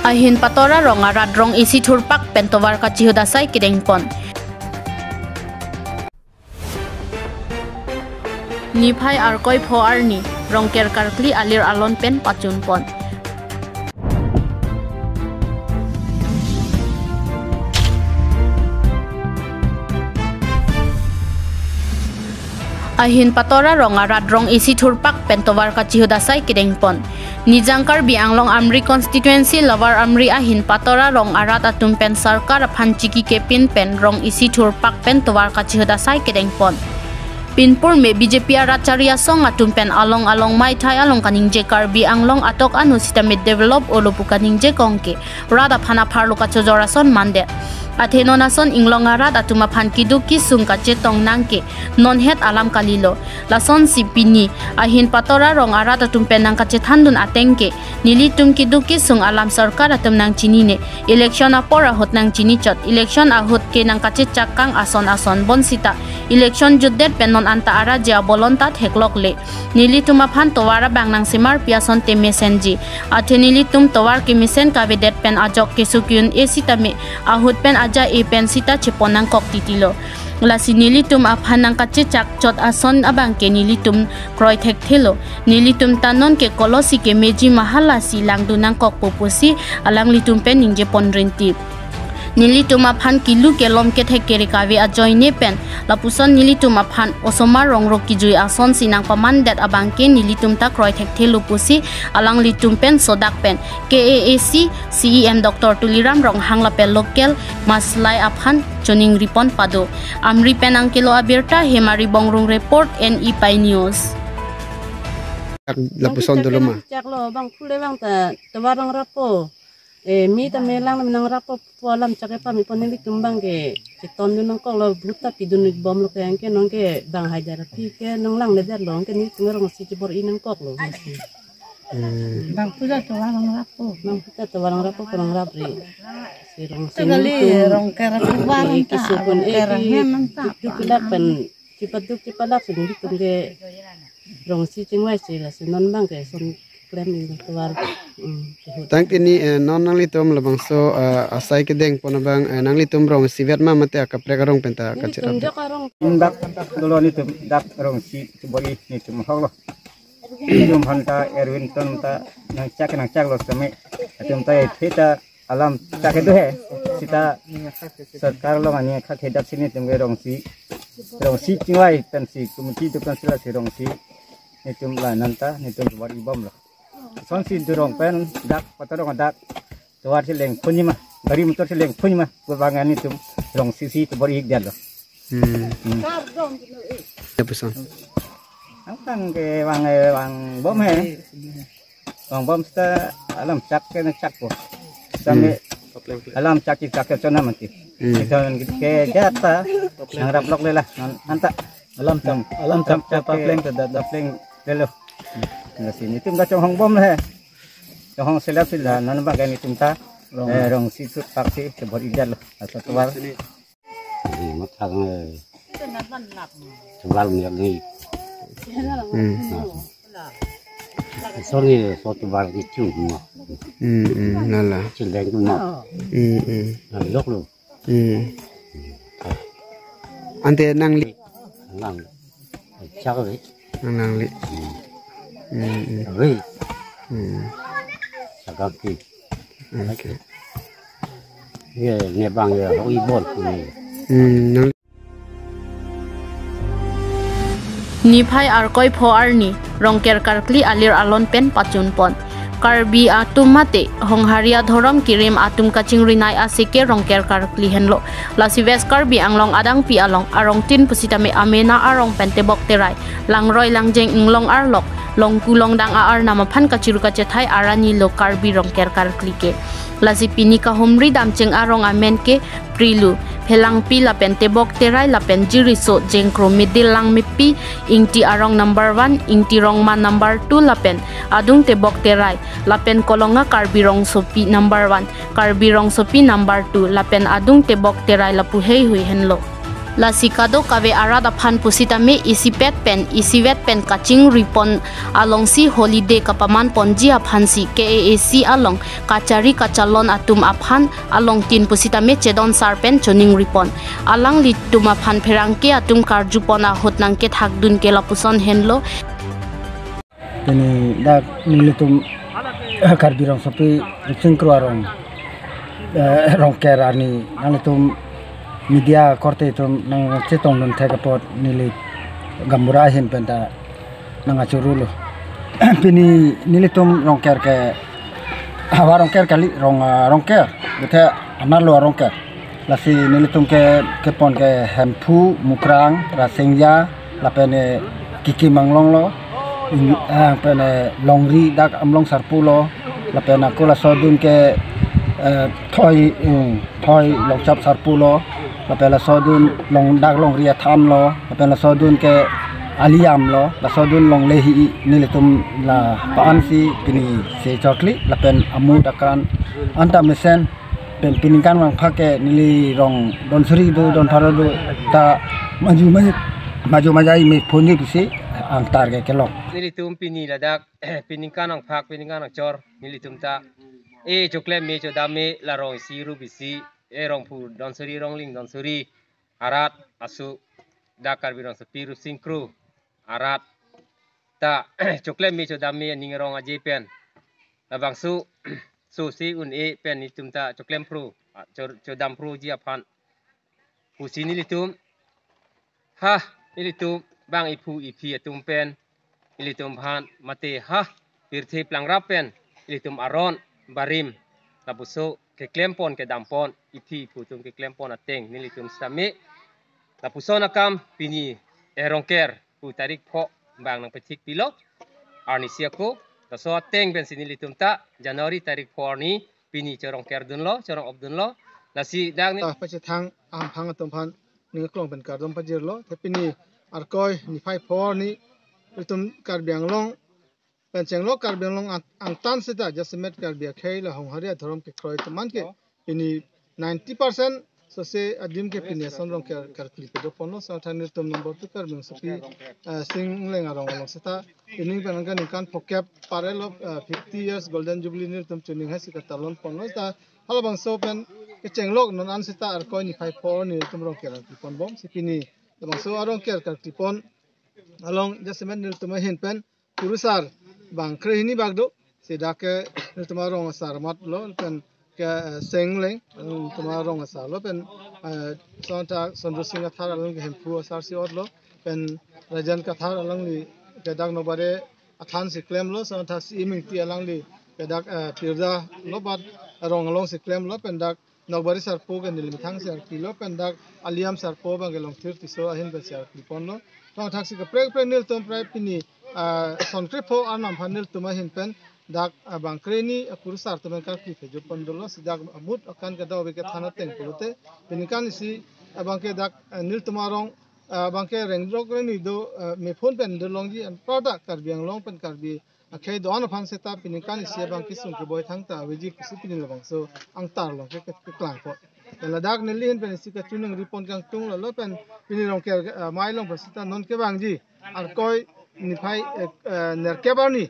Ahin patora rong arat rong isi thurpak pentowar kachihudasai kidengpon. Niphai arkoi pho arni rong kerkarkli alir alon pen pachunpon. Ahin patora rong arat rong isi thurpak pentowar kachihudasai kidengpon. Nijangkar bianglong Amri constituency lawar Amri ahin patora rong arat atum pen sarkar phanchiki ke pen rong isi thurpak pentowar kachihudasai kidengpon. Pinpur me BJP Aracharia song atum pen along mai thai along kaningje karbi anglong atok anu sistem develop olopu kaningje kongke rada phana pharlo kachojorason mande athenonason inglongarat atuma phan kiduki sungka chetong nangke non het alam kalilo lason sipini ahin patora rong arat atum pen nangka chethandun atengke nili tum kiduki sung alam sarkar atum nang chinine election apora hot nang chini chot election ahut ke nangka chakang ason bonsita election juddet penon anta ara jia bolontat heklokle nili tuma phan towara bangnang simar piason te mesenji athe nili tum towar ke misen kavedet pen ajok kesukyun esitame ahut pen aja e pen sita cheponang kok titilo lasi nili tum aphanang kache chak chot ason abangke nili tum kroi thek thelo nili tum tanon ke kolosi ke meji mahala si langdunang kok popusi alang litum pen ningje ponrenti nili tuma phan kilu ke lom ke thek kere kawe ajoine pen lapuson nili tuma phan osoma rongrok ki jui ason sinang pamandat abangke nili tum ta kroi thek thelu pusi alang litum pen sodak pen KAAC CEM Dr. Tuliram rong hangla pen local maslai aphan choning ripon pado Amri pen angkelo abirta hemari bongrung report NE Pai News lapuson dulu mah caklo bang kule bang ta tawarang rapo mi ta melang nang rapo polam cake pa mi poneli tumbang ke citon nang ko lo buta pidun bom lo ke nong ke bang hajar pi ke nong lang le dar long ke ni ngerong si cibor inang kok lo bang puja tawarang rapo kurang rapri sirong rong kera kuwang ta kera heman ta dukulapan cipaduk sendiri tungge rong si cingwai si la sunon bang ke son klaim tuwar tang ini non nang litum labang so asai kedeng pona bang nang litum rong sivet ma mate akapre karong penta kacira dak dolo ni tum dak rong si bori ni tum holo yum hanta Erwin ton ta nang cak lo same tum ta theta alam cak itu he sita sarkar lo ani kha thedak sini tum rong si cingwai tan si kumti tu kan sila si rong si ni tum la nanta ni tum bori bom lo son si durong pen dak patorong dak tuar sileng punyima gari motor sileng punyima berbangan itu rong sisi tebori hik dia lo ya pesan kan ke wang bom he wang bom sta alam cak ke cak po sampai alam cak ke chona mati itu ke jata yang raplok lela anta alam cak papleng da pleng lelo na sini tum da chong hong bom le chong selap sila nan ba gani tum ta rong si sut paksi ke bori dal atau tuwal mat thang tuwal ni ni sorry so tuwal ni chu nala childeng tu ma lok lu ante nang li chak le nang li Wei, sakaki. Okay. Ye ne bang ye hoi bol Niphai arkoi pho arni rong kerkarkli alir alon pen pachunpon karbi atum mate hongharia thoram kirim atum kaching rinai asike rong kerkarkli henlo lasi west karbi anglong adang pi along arong tin pusitame amena arong pentebok terai langroi langjeng inglong arlok long kulong dang ar nama phan kachiru kachethai arani lo karbi rong kerkarkli ke lasi pinika homri damcheng arong amen ke prilu phelang pi la pentebok terai la penjiriso jengkro middle lang mipi ingti arong number 1 ingti rong ma number 2 la pen adung tebok terai lapen kolonga karbirong sopi number 1 karbirong sopi number 2 lapen adung tebok terai lapu hei hui henlo Lasikado kawe arat aphan pusitame isipet pen isiwet pen kaching ripon along si holiday kapaman ponji aphan si KAAC along kachari kacalon atum aphan along tin pusitame chedon sarpen choning ripon alang litum aphan pherangke atum karjupon ahot nangke thakdun ke lapuson henlo ini dak nilitum karbirong sapi singkro arong rongker ani nalitum media korte itu nang cetong nun tegapot nili gambura hin penta nang acurulo pini nilitum rongker ke hawa rongker kali rongker bete amarlo rongker lasi nilitum ke pon ke hempu mukrang rasengya lapene kiki manglong lo pene longri dak amlong sarpulo lapena kula sodun ke thoi longchap sarpulo lapela sodun long dak long ria tham lo lapela sodun ke aliam lo la sodun long lehi nilitum la paansi pini se chotli lapen amu dakan anta mesen pen piningan wang phake nili rong donsuri do don parado ta maju majai me phoni bisi antar ke kelok nilitum pini ladak piningan ang phak piningan ang chor nilitum ta chokle me chodame la rong siru bisi rong pu donsuri rong ling donsuri arat asu dakar birong sepiru singkru arat ta chokle me chodame ning rong aje pen labang su si un pen nitum ta choklem pro chodam pro ji aphan kusini litum ha ilitum bang ipu ipi atum pen ilitum phan mate ha pirthe plangrap pen ilitum aron barim lapuso ke klempon ke dampon ipi putum ke klempon ateng nilitum stame lapuso nakam pini erongker pu tarik pho bang nang petik pilo arnisiako laso ateng ben sinilitum ta Januari tarik pho ni pini corongker dunlo corong obdunlo lasi dang ni pache thang am phang atom phan ning klong ben kardom pajirlo thepini arkoi ni 5 ni utum karbianglong pencenglok karbianglong angtan seta jasmet karbia khaila hong haria thorom ke kroi taman ke ini 90% so se adim ke pini sonrong ke karkli pe do pono sa thanir tom number tu karbiang sapi sing lenga rong long seta ini penangka nikan pokep parelo 50 years golden jubilee nir tom tuning hasi ka talon pono ta halabang so pen ke cenglok non an seta arkoi ni 54 ni tom rong ke karkli pon bom sipini bang so arong ke karkli pon along jasmet nir tom hin pen kurusar bang krehini bagdo sedake tumarong sarmat lo pen ke sengleng tumarong asar lo pen sonta sondro singa thar along ke hempu asar si lo pen rajan ka thar along li ke dak no bare athan si claim lo sonta si iming ti along li ke dak pirda lo bat rong along si claim lo pen dak no bare sar po ke nil mithang sar kilo pen dak aliam sar po bang ke long thir ti so ahin be sar pon lo tong thak si ke pre nil tom pre pini sonkre pho anam phanil tuma hin pen dak bangkreni kurusar tumen kar ki fejo pandolo sidak amut akan ka daw ke thana teng pulote pinikan si bangke dak nil tumarong bangke rengrok ni do me phone pen do longji an product kar biang long pen kar bi akhai do an phan seta pinikan si bangki sum ke boy thang ta weji kusi pinil bang so ang tar long ke klang ko ladak nilin pen si ka tuning ripon kang tung lo pen pinirong ke mai long basita non ke bangji ar koi ni phai nerke bani